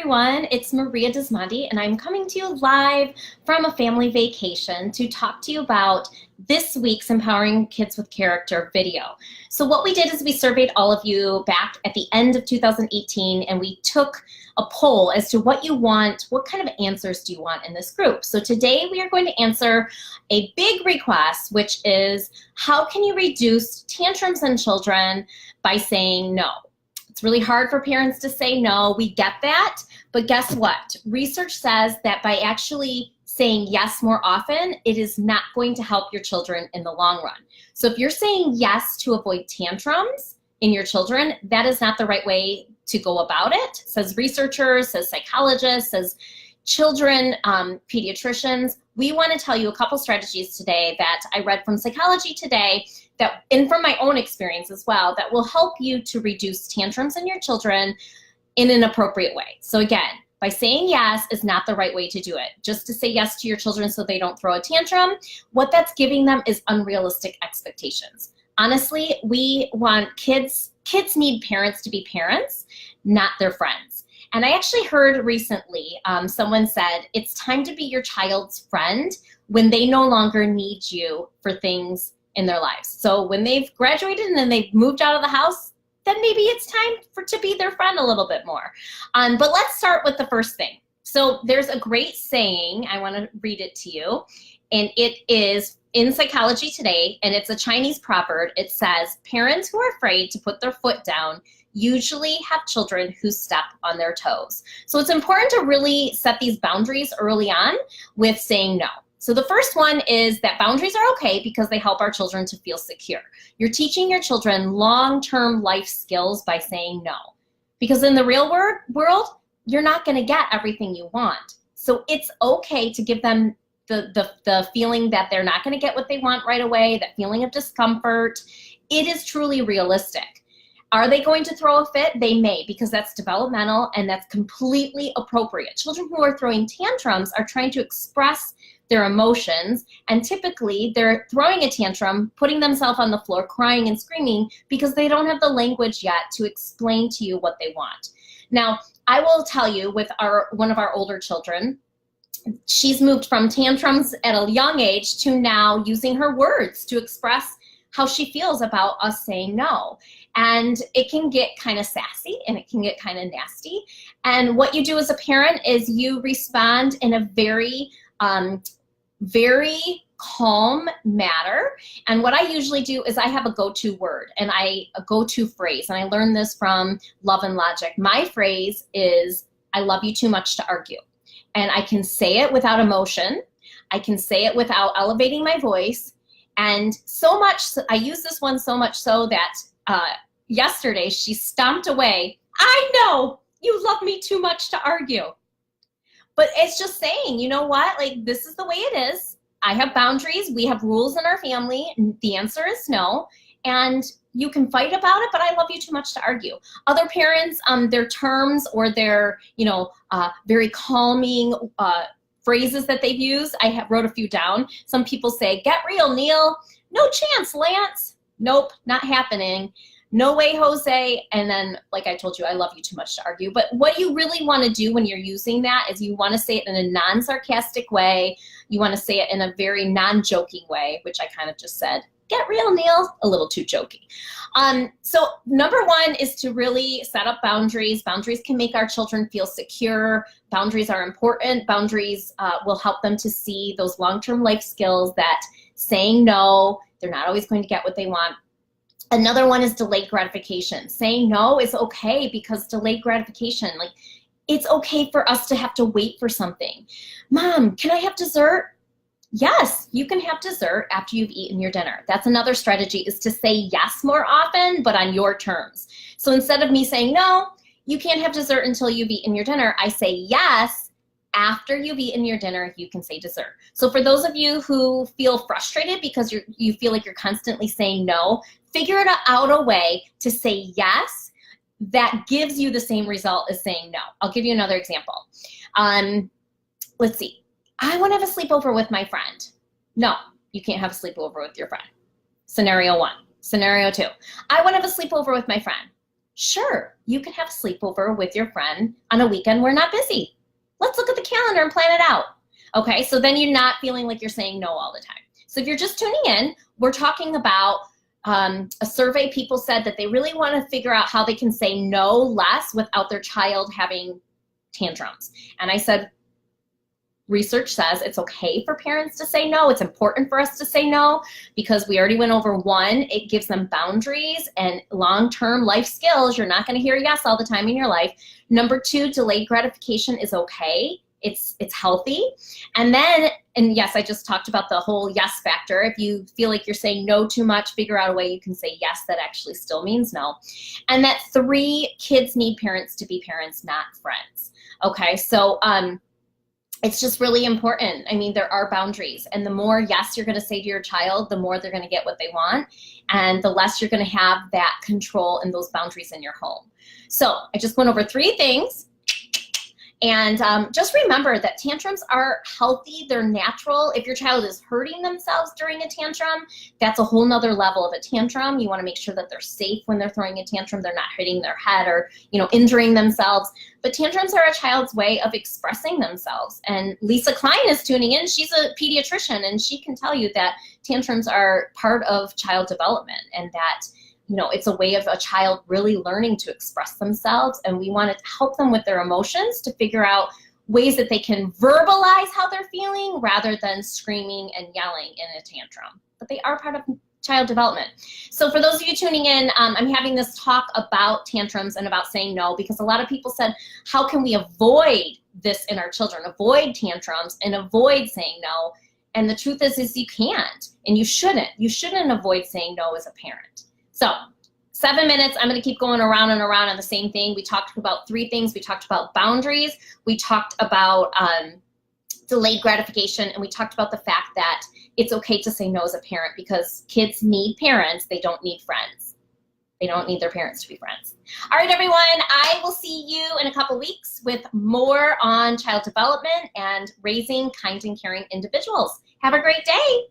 everyone, it's Maria Dismondy, and I'm coming to you live from a family vacation to talk to you about this week's Empowering Kids with Character video. So what we did is we surveyed all of you back at the end of 2018, and we took a poll as to what you want, what kind of answers do you want in this group. So today we are going to answer a big request, which is how can you reduce tantrums in children by saying no? It's really hard for parents to say no, we get that, but guess what? Research says that by actually saying yes more often, it is not going to help your children in the long run. So if you're saying yes to avoid tantrums in your children, that is not the right way to go about it, says researchers, says psychologists, says children, pediatricians. We want to tell you a couple strategies today that I read from Psychology Today that, and from my own experience as well, that will help you to reduce tantrums in your children in an appropriate way. So again, by saying yes is not the right way to do it. Just to say yes to your children so they don't throw a tantrum, what that's giving them is unrealistic expectations. Honestly, we want kids need parents to be parents, not their friends. And I actually heard recently someone said, it's time to be your child's friend when they no longer need you for things in their lives. So when they've graduated and then they've moved out of the house, then maybe it's time to be their friend a little bit more. But let's start with the first thing. So there's a great saying, I want to read it to you, and it is in Psychology Today, and it's a Chinese proverb. It says, parents who are afraid to put their foot down usually have children who step on their toes. So it's important to really set these boundaries early on with saying no. So the first one is that boundaries are okay because they help our children to feel secure. You're teaching your children long-term life skills by saying no. Because in the real world, you're not going to get everything you want. So it's okay to give them the feeling that they're not going to get what they want right away, that feeling of discomfort. It is truly realistic. Are they going to throw a fit? They may, because that's developmental and that's completely appropriate. Children who are throwing tantrums are trying to express their emotions, and typically they're throwing a tantrum, putting themselves on the floor, crying and screaming because they don't have the language yet to explain to you what they want. Now, I will tell you with one of our older children, she's moved from tantrums at a young age to now using her words to express how she feels about us saying no. And it can get kind of sassy and it can get kind of nasty. And what you do as a parent is you respond in a very calm manner. And what I usually do is I have a go-to word and a go-to phrase. And I learned this from Love and Logic. My phrase is, I love you too much to argue. And I can say it without emotion. I can say it without elevating my voice. And so much, I use this one so much so that yesterday she stomped away. I know you love me too much to argue. But it's just saying, you know what, like this is the way it is. I have boundaries, we have rules in our family. The answer is no. And you can fight about it, but I love you too much to argue. Other parents, their terms or their, very calming phrases that they've used, I wrote a few down. Some people say, get real, Neil. No chance, Lance. Nope, not happening. No way, Jose. And then, like I told you, I love you too much to argue. But what you really want to do when you're using that is you want to say it in a non-sarcastic way. You want to say it in a very non-joking way, which I kind of just said. Get real, Neil. A little too jokey. So number one is to really set up boundaries. Boundaries can make our children feel secure. Boundaries are important. Boundaries will help them to see those long-term life skills that saying no, they're not always going to get what they want. Another one is delayed gratification. Saying no is okay because delayed gratification, like it's okay for us to have to wait for something. Mom, can I have dessert? Yes, you can have dessert after you've eaten your dinner. That's another strategy, is to say yes more often, but on your terms. So instead of me saying, no, you can't have dessert until you've eaten your dinner, I say yes, after you've eaten your dinner, you can say dessert. So for those of you who feel frustrated because you feel like you're constantly saying no, figure out a way to say yes that gives you the same result as saying no. I'll give you another example. Let's see. I want to have a sleepover with my friend. No, you can't have a sleepover with your friend. Scenario one. Scenario two. I want to have a sleepover with my friend. Sure, you can have a sleepover with your friend on a weekend we're not busy. Let's look at the calendar and plan it out. Okay, so then you're not feeling like you're saying no all the time. So if you're just tuning in, we're talking about a survey. People said that they really want to figure out how they can say no less without their child having tantrums. And I said, research says it's okay for parents to say no. It's important for us to say no because we already went over one, it gives them boundaries and long-term life skills. You're not going to hear yes all the time in your life. Number two, delayed gratification is okay. It's healthy. And then, and yes, I just talked about the whole yes factor. If you feel like you're saying no too much, figure out a way you can say yes that actually still means no. And that three, kids need parents to be parents, not friends. Okay, so it's just really important. I mean, there are boundaries, and the more yes you're going to say to your child, the more they're going to get what they want, and the less you're going to have that control and those boundaries in your home. So I just went over three things. And just remember that tantrums are healthy, they're natural. If your child is hurting themselves during a tantrum, that's a whole nother level of a tantrum. You want to make sure that they're safe when they're throwing a tantrum, they're not hitting their head or, you know, injuring themselves. But tantrums are a child's way of expressing themselves. And Lisa Klein is tuning in. She's a pediatrician, and she can tell you that tantrums are part of child development, and that, you know, it's a way of a child really learning to express themselves, and we want to help them with their emotions to figure out ways that they can verbalize how they're feeling rather than screaming and yelling in a tantrum. But they are part of child development. So for those of you tuning in, I'm having this talk about tantrums and about saying no, because a lot of people said, how can we avoid this in our children, avoid tantrums and avoid saying no? And the truth is you can't, and you shouldn't. You shouldn't avoid saying no as a parent. So 7 minutes, I'm going to keep going around and around on the same thing. We talked about three things. We talked about boundaries. We talked about delayed gratification. And we talked about the fact that it's okay to say no as a parent because kids need parents. They don't need friends. They don't need their parents to be friends. All right, everyone. I will see you in a couple weeks with more on child development and raising kind and caring individuals. Have a great day.